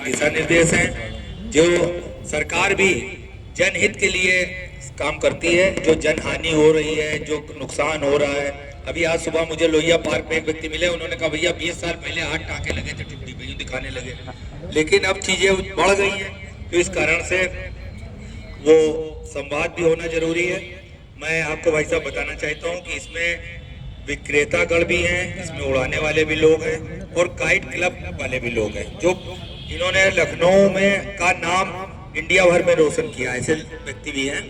दिशा निर्देश हैं जो सरकार भी जनहित के लिए काम करती है। जो जन हानि हो रही है, जो नुकसान हो रहा है, अभी आज सुबह मुझे लोहिया पार्क में एक व्यक्ति मिले, उन्होंने कहा भैया 20 साल पहले 8 टाँके लगे थे टुकड़ी पे, यूं दिखाने लगे, लेकिन अब चीजें बढ़ गई हैं, तो इस कारण से वो संवाद भी होना जरूरी है। मैं आपको भाई साहब बताना चाहता हूँ कि इसमें विक्रेतागण भी हैं, इसमें उड़ाने वाले भी लोग हैं और काइट क्लब वाले भी लोग हैं, जो इन्होंने लखनऊ में का नाम इंडिया भर में रोशन किया, ऐसे व्यक्ति भी हैं।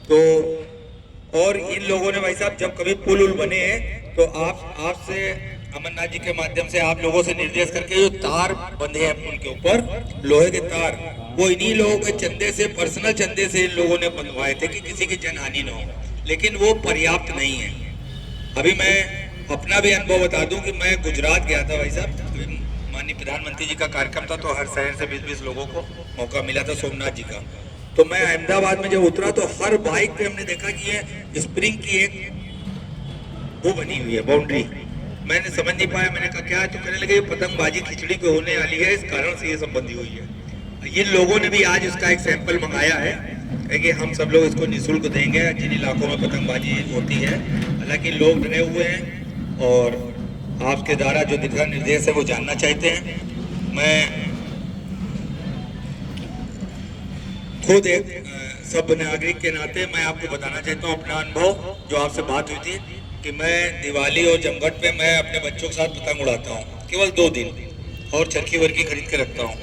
तो और इन लोगों ने भाई साहब जब कभी पुल उल बने हैं तो आपसे अमरनाथ जी के माध्यम से आप लोगों से निर्देश करके जो तार बंधे हैं पुल के ऊपर, लोहे के तार, वो इन्हीं लोगों के चंदे से, पर्सनल चंदे से इन लोगों ने बंधवाए थे कि किसी की जनहानि न हो, लेकिन वो पर्याप्त नहीं है। अभी मैं अपना भी अनुभव बता दूं कि मैं गुजरात गया था भाई साहब, माननीय प्रधानमंत्री जी का कार्यक्रम था, तो हर शहर से 20-20 लोगों को मौका मिला था सोमनाथ जी का। तो मैं अहमदाबाद में जब उतरा तो हर बाइक पे हमने देखा कि ये स्प्रिंग की एक वो बनी हुई है बाउंड्री। मैंने समझ नहीं पाया, मैंने कहा क्या है, तो कहने लगे ये पतंगबाजी खिचड़ी पे होने वाली है, इस कारण से ये सब बंधी हुई है। ये लोगों ने भी आज इसका एक सैंपल मंगाया है कि हम सब लोग इसको निःशुल्क देंगे जिन इलाकों में पतंगबाजी होती है। हालांकि लोग डरे हुए हैं और आपके द्वारा जो दिशा निर्देश है वो जानना चाहते हैं। मैं खुद एक सब नागरिक के नाते मैं आपको बताना चाहता हूँ अपना अनुभव, जो आपसे बात हुई थी कि मैं दिवाली और जमघट पे मैं अपने बच्चों के साथ पतंग उड़ाता हूँ केवल 2 दिन, और चरखी वर्खी खरीद के रखता हूँ।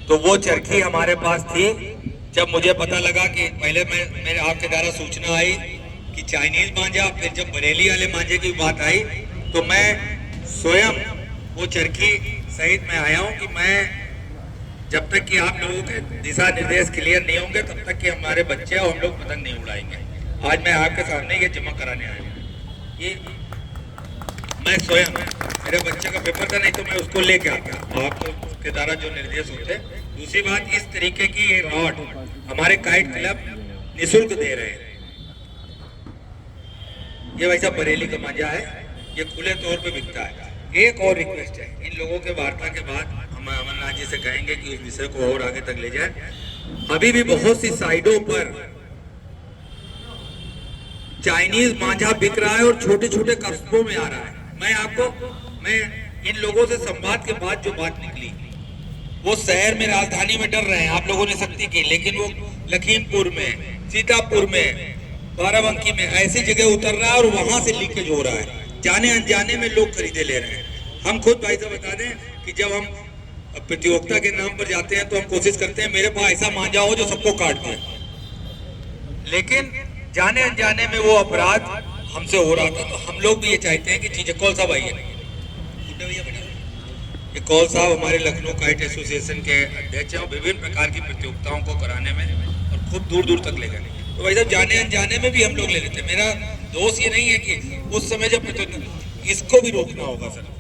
तो वो चरखी हमारे पास थी जब मुझे पता लगा कि पहले मेरे आपके द्वारा सूचना आई कि चाइनीज मांझा, फिर जब बरेली वाले मांझे की बात आई तो मैं स्वयं वो चरखी सहित मैं आया हूँ कि मैं जब तक कि आप लोगों के दिशा निर्देश क्लियर नहीं होंगे तब तक कि हमारे बच्चे और हम लोग पतंग नहीं उड़ाएंगे। आज मैं आपके सामने ये जमा कराने आया हूँ, ये मैं स्वयं, मेरे बच्चे का पेपर था नहीं तो मैं उसको लेके आता आपके द्वारा जो निर्देश होते। दूसरी बात, इस तरीके की ये रॉड हमारे काइट क्लब निःशुल्क दे रहे हैं। ये वैसा बरेली का मांझा है, ये खुले तौर पे बिकता है। एक और रिक्वेस्ट है, इन लोगों के वार्ता के बाद हम अमरनाथ जी से कहेंगे कि इस विषय को और आगे तक ले जाए। अभी भी बहुत सी साइडों पर चाइनीज मांझा बिक रहा है और छोटे छोटे कस्बों में आ रहा है। मैं इन लोगों से संवाद के बाद जो बात निकली, वो शहर में राजधानी में डर रहे हैं आप लोगों ने शक्ति की, लेकिन वो लखीमपुर में, सीतापुर में, बाराबंकी में ऐसी जगह उतर रहा है और वहां से लीकेज हो रहा है। जाने अनजाने में लोग खरीदे ले रहे हैं। हम खुद भाई साहब बता दें कि जब हम प्रतियोगिता के नाम पर जाते हैं तो हम कोशिश करते हैं मेरे पास ऐसा मांझा हो जो सबको काट दे, लेकिन जाने अनजाने में वो अपराध हमसे हो रहा था। तो हम लोग भी ये चाहते हैं कि चीजें, कौल साहब आइए, ये कौल साहब हमारे लखनऊ काइट एसोसिएशन के अध्यक्ष हैं और विभिन्न प्रकार की प्रतियोगिताओं को कराने में और खूब दूर दूर तक ले गए। तो भाई साहब जाने अनजाने में भी हम लोग ले लेते हैं। मेरा दोष ये नहीं है कि उस समय जब इसको भी रोकना होगा सर।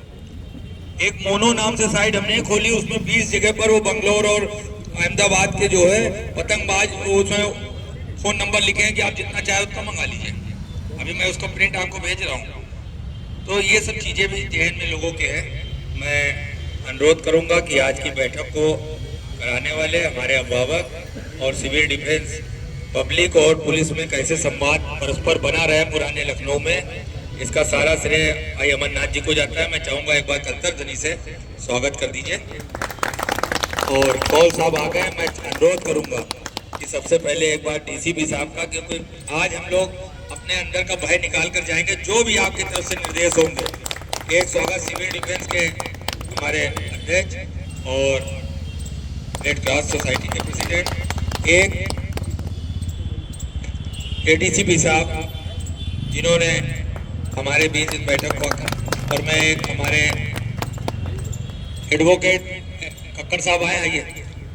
एक मोनो नाम से साइट हमने खोली, उसमें 20 जगह पर वो बंगलोर और अहमदाबाद के जो है पतंगबाज, उसमें फोन नंबर लिखे हैं कि आप जितना चाहे उतना मंगा लीजिए। अभी मैं उसका प्रिंट आपको भेज रहा हूँ। तो ये सब चीजें भी जहन में लोगों के हैं। मैं अनुरोध करूंगा कि आज की बैठक को कराने वाले हमारे अभिभावक और सिविल डिफेंस, पब्लिक और पुलिस में कैसे संवाद परस्पर बना रहे पुराने लखनऊ में, इसका सारा श्रेय भाई अमरनाथ जी को जाता है। मैं चाहूंगा एक बार अंतर्ध्वनि से स्वागत कर दीजिए। और कौल साहब आ गए, मैं अनुरोध करूंगा कि सबसे पहले एक बार डीसीपी साहब का, क्योंकि आज हम लोग अपने अंदर का भय निकाल कर जाएंगे। जो भी आपकी तरफ से निर्देश होंगे, एक स्वागत सिविल डिफेंस के हमारे अध्यक्ष और रेड क्रॉस सोसाइटी के प्रेसिडेंट, एक एडीसीपी साहब जिन्होंने हमारे बीच इस बैठक को, और मैं एक हमारे एडवोकेट कक्कड़ साहब आए,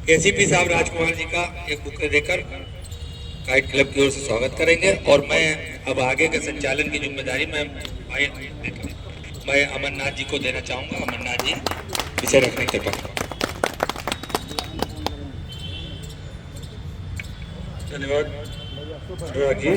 एसीपी साहब राजकुमार जी का एक बुक देकर काइट क्लब की ओर से स्वागत करेंगे। और मैं अब आगे के संचालन की जिम्मेदारी मैं अमरनाथ जी को देना चाहूँगा। अमरनाथ जी विषय रखने के बाद धन्यवाद अनुराग जी।